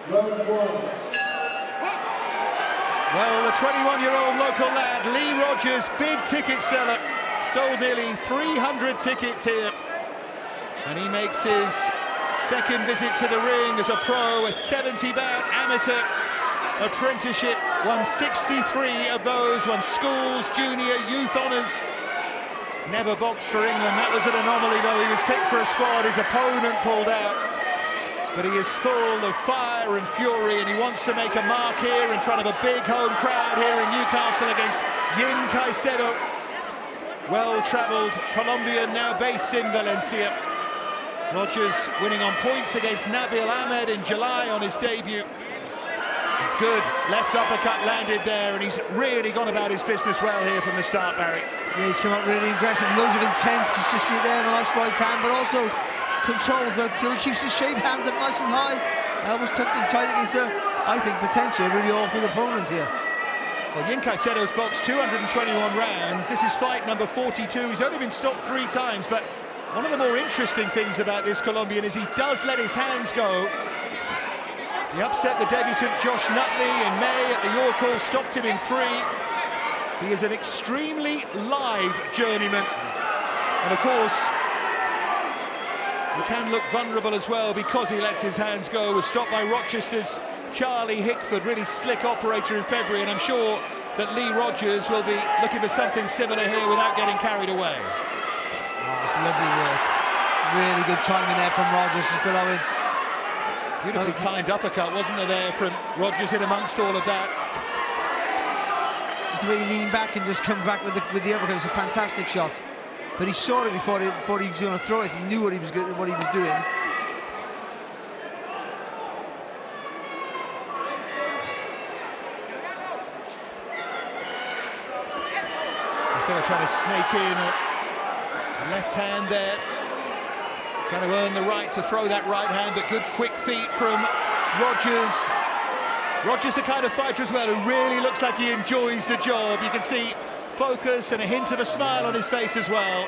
Well, the 21-year-old local lad, Lee Rogers, big ticket seller, sold nearly 300 tickets here. And he makes his second visit to the ring as a pro, a 70-bout amateur apprenticeship, won 63 of those, won schools, junior, youth honours. Never boxed for England, that was an anomaly though. He was picked for a squad, his opponent pulled out. But he is full of fire and fury, and he wants to make a mark here in front of a big home crowd here in Newcastle against Yin Caicedo. Well-travelled Colombian, now based in Valencia. Rogers winning on points against Nabil Ahmed in July on his debut. Good left uppercut landed there, and he's really gone about his business well here from the start, Barry. Yeah, he's come up really aggressive, loads of intent. You just see there, nice right hand, but also controlled. He keeps his shape hands up nice and high. Elbows tucked in tight against I think, potentially a really awkward opponent here. Well, Yin Caicedo's boxed 221 rounds. This is fight number 42. He's only been stopped 3 times, but one of the more interesting things about this Colombian is he does let his hands go. He upset the debutant Josh Nutley in May at the York Hall, stopped him in 3. He is an extremely live journeyman. And of course, he can look vulnerable as well because he lets his hands go. Was stopped by Rochester's Charlie Hickford, really slick operator in February, and I'm sure that Lee Rogers will be looking for something similar here without getting carried away. Oh, it's lovely work. Really good timing there from Rogers, just allowing. Beautifully timed uppercut, wasn't there from Rogers in amongst all of that. Just the way he leaned back and just come back with the uppercut. It was a fantastic shot. But he saw it before he was going to throw it. He knew what he was doing. Instead of trying to snake in a left hand there, trying to earn the right to throw that right hand, but good quick feet from Rogers. Rogers the kind of fighter as well who really looks like he enjoys the job. You can see focus and a hint of a smile on his face as well.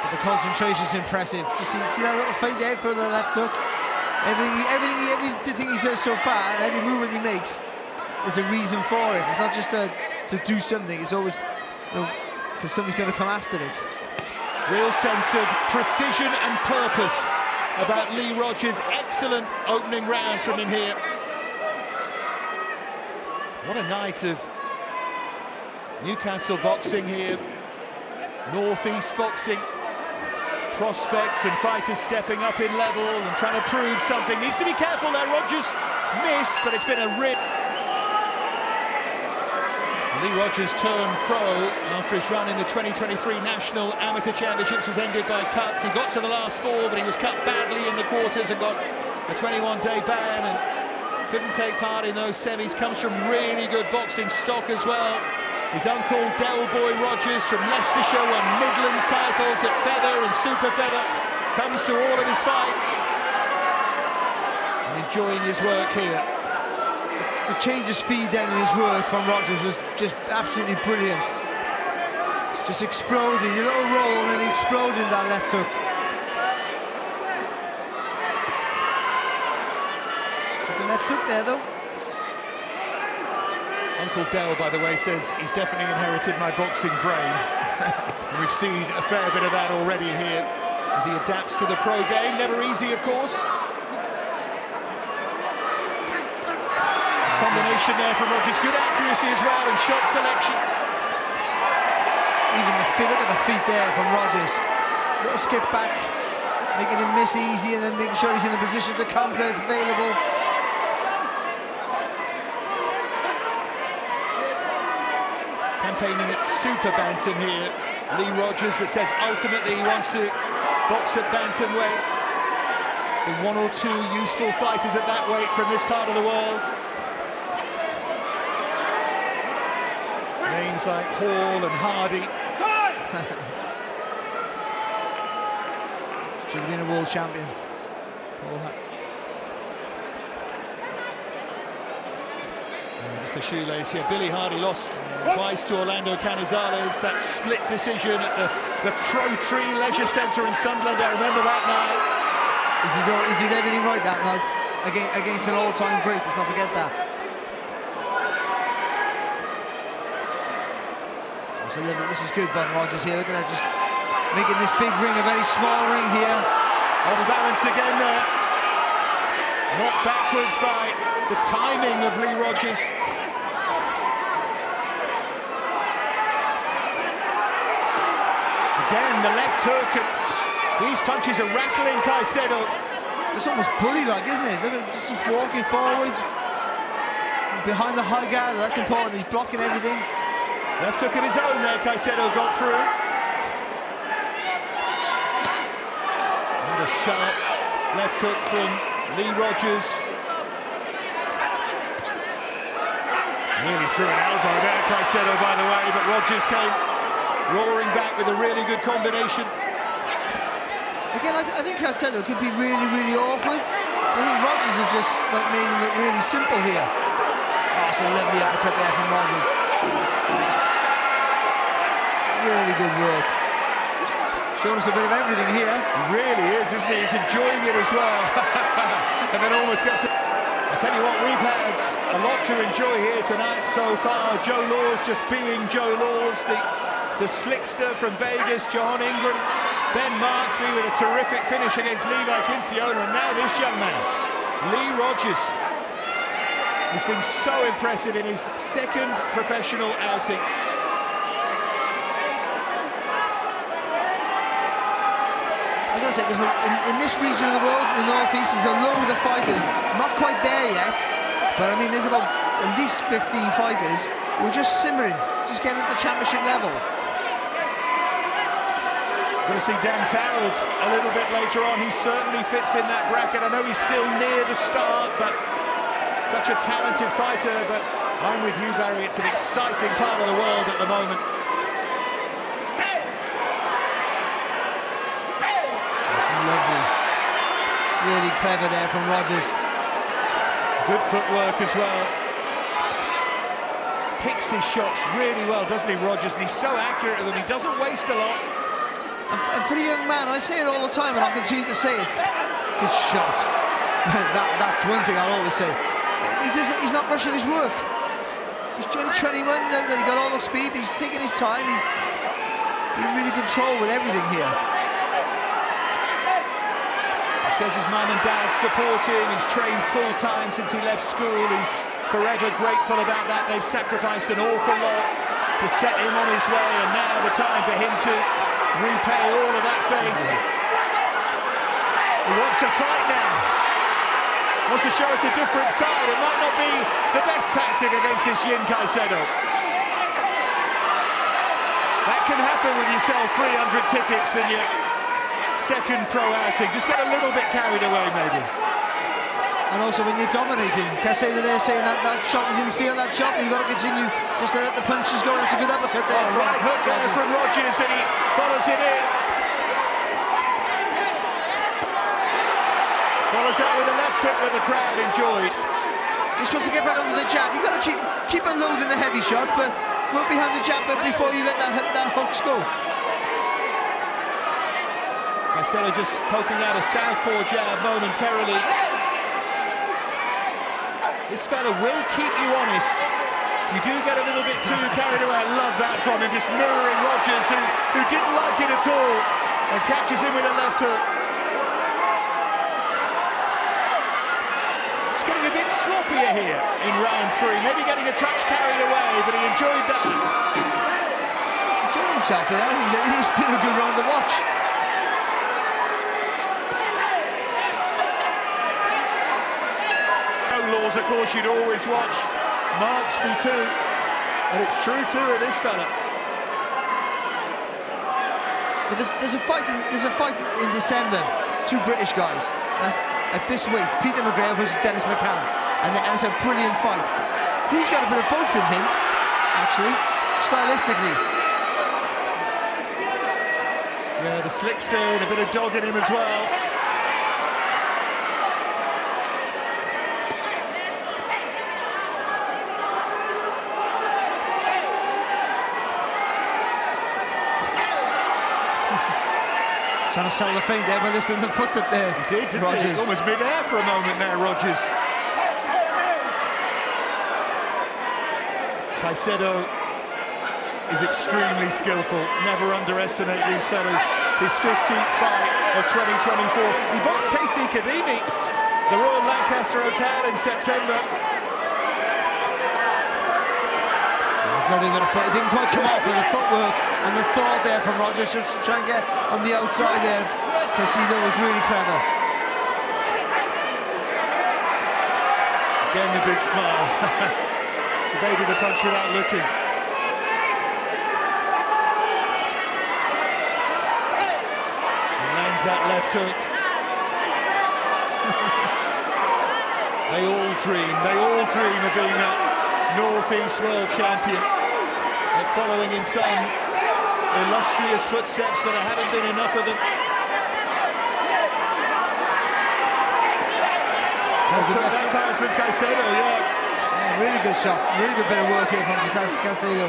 But the concentration is impressive. Just see that little feint there for the left hook. Everything he does so far, every movement he makes, there's a reason for it. It's not just to do something. It's always because something's going to come after it. Real sense of precision and purpose about Lee Rogers. Excellent opening round from him here. What a night of Newcastle boxing here. Northeast boxing. Prospects and fighters stepping up in level and trying to prove something. Needs to be careful there. Rogers missed, but it's been a real... Lee Rogers turned pro after his run in the 2023 National Amateur Championships was ended by cuts. He got to the last 4, but he was cut badly in the quarters and got a 21-day ban and couldn't take part in those semis. Comes from really good boxing stock as well. His uncle, Del Boy Rogers from Leicestershire, won Midlands titles at feather and super feather. Comes to all of his fights and enjoying his work here. The change of speed then in his work from Rogers was just absolutely brilliant. Just exploding, a little roll and then he exploded in that left hook. Took the left hook there though. Uncle Del, by the way, says he's definitely inherited my boxing brain. And we've seen a fair bit of that already here as he adapts to the pro game. Never easy, of course. Combination there from Rogers, good accuracy as well and shot selection. Even look at the feet there from Rogers. Little skip back, making him miss easy and then making sure he's in a position to counter if available. Campaigning at super bantam here, Lee Rogers, but says ultimately he wants to box at bantamweight. Been 1 or 2 useful fighters at that weight from this part of the world. Names like Hall and Hardy. Should have been a world champion. Just a shoelace here. Billy Hardy lost twice to Orlando Canizales. That split decision at the Crow Tree Leisure Centre in Sunderland. I remember that night. He did everything right that night. against an all-time great. Let's not forget that. So this is good, Bob Rogers here. Look at that, just making this big ring a very small ring here. Off balance again there. Knocked backwards by the timing of Lee Rogers. Again, the left hook. These punches are rattling Caicedo. It's almost bully-like, isn't it? Look at just walking forward. Behind the high guard, that's important. He's blocking everything. Left hook of his own there, Caicedo got through. And a sharp left hook from Lee Rogers. Nearly threw an elbow there, Caicedo, by the way, but Rogers came roaring back with a really good combination. Again, I think Caicedo could be really, really awkward. I think Rogers has just made him look really simple here. Oh, it's a lovely uppercut there from Rogers. Really good work. Showing us a bit of everything here. He really is, isn't he? He's enjoying it as well. And then almost gets it. I tell you what, we've had a lot to enjoy here tonight so far. Joe Laws just being Joe Laws, the slickster from Vegas, John Ingram, Ben Marksby with a terrific finish against Yin Caicedo, and now this young man, Lee Rogers. He's been so impressive in his second professional outing. I gotta say, in this region of the world, the Northeast, there's a load of fighters, not quite there yet, but I mean, there's about at least 15 fighters who are just simmering, just getting to championship level. Going to see Dan Towles a little bit later on. He certainly fits in that bracket. I know he's still near the start, but such a talented fighter. But I'm with you, Barry. It's an exciting part of the world at the moment. Lovely. Really clever there from Rogers. Good footwork as well. Picks his shots really well, doesn't he, Rogers? And he's so accurate with them. He doesn't waste a lot. And for the young man, I say it all the time, and I'll continue to say it. Good shot. That's one thing I'll always say. He's not rushing his work. He's 21. He got all the speed. He's taking his time. He's in really control with everything here. Says his mum and dad support him. He's trained full-time since he left school. He's forever grateful about that. They've sacrificed an awful lot to set him on his way, and now the time for him to repay all of that faith. He wants to fight now. Wants to show us a different side. It might not be the best tactic against this Yin Caicedo. That can happen when you sell 300 tickets in your second pro outing. Just get a little bit carried away, maybe. And also when you're dominating, Caicedo there saying that shot, you didn't feel that shot, but you've got to continue just to let the punches go. That's a good uppercut there. Right hook there from Rogers, and he follows it in. Follows that with a left hook that the crowd enjoyed. Just wants to get back onto the jab. You've got to keep unloading the heavy shot, but work behind the jab before you let that hooks go. Caicedo just poking out a southpaw jab momentarily. This fella will keep you honest. You do get a little bit too carried away. I love that from him, just mirroring Rogers, who didn't like it at all, and catches him with a left hook. Just getting a bit sloppier here in round 3, maybe getting a touch carried away, but he enjoyed that. He's enjoying himself here. He's been a good round to watch. Laws, of course, you'd always watch. Marksby too, and it's true too of this fella. But there's a fight in December. 2 British guys. That's at this weight. Peter McGregor versus Dennis McCann, and it's a brilliant fight. He's got a bit of both in him, actually, stylistically. Yeah, the slickster and a bit of dog in him as well. Trying to sell the feint there by lifting the foot up there. He did, didn't Rogers. he? Almost mid-air for a moment there, Rogers. Caicedo is extremely skillful. Never underestimate these fellas. His 15th fight of 2024. He boxed Casey Kadimi, the Royal Lancaster Hotel, in September. He's not even got a foot. It didn't quite come off with the footwork and the thought there from Rogers, just to try and get on the outside there. Caicedo was really clever. Again, the big smile. Evaded the punch without looking. And lands that left hook. They all dream of being that Northeast World Champion. They're following in some illustrious footsteps, but there haven't been enough of them. Left hook that time from Caicedo, yeah. Really good shot, really good bit of work here from Caicedo.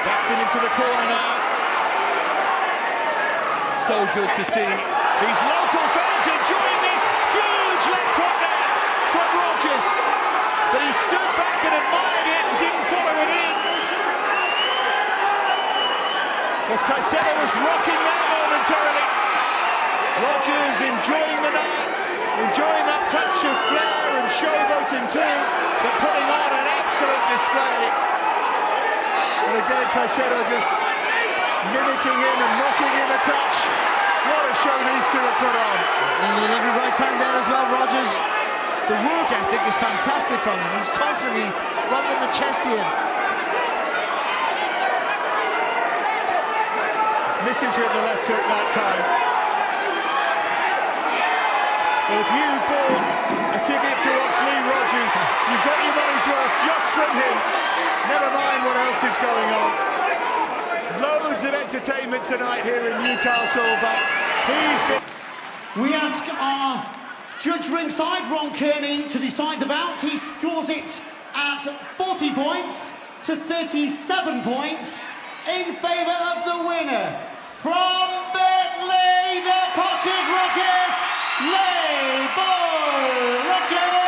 Backs him into the corner now. So good to see these local fans enjoying this huge left hook there from Rogers. But he stood back and admired it and didn't follow it in. Because Caicedo was rocking there momentarily. Rogers enjoying the night, enjoying that touch of flair and showboating too, but putting on an excellent display. And again, Caicedo just mimicking him and mocking him a touch. What a show these two have put on. And a lovely right hand there as well, Rogers. The work ethic is fantastic from him. He's constantly right in the chest here. Misses with the left hook that time. Well, if you bought a ticket to watch Lee Rogers, you've got your money's worth just from him. Never mind what else is going on. Loads of entertainment tonight here in Newcastle, but he's been... We ask our judge ringside, Ron Kearney, to decide the bout. He scores it at 40 points to 37 points in favour of the winner. From Bentley, the pocket rocket, Lee Boy Rogers!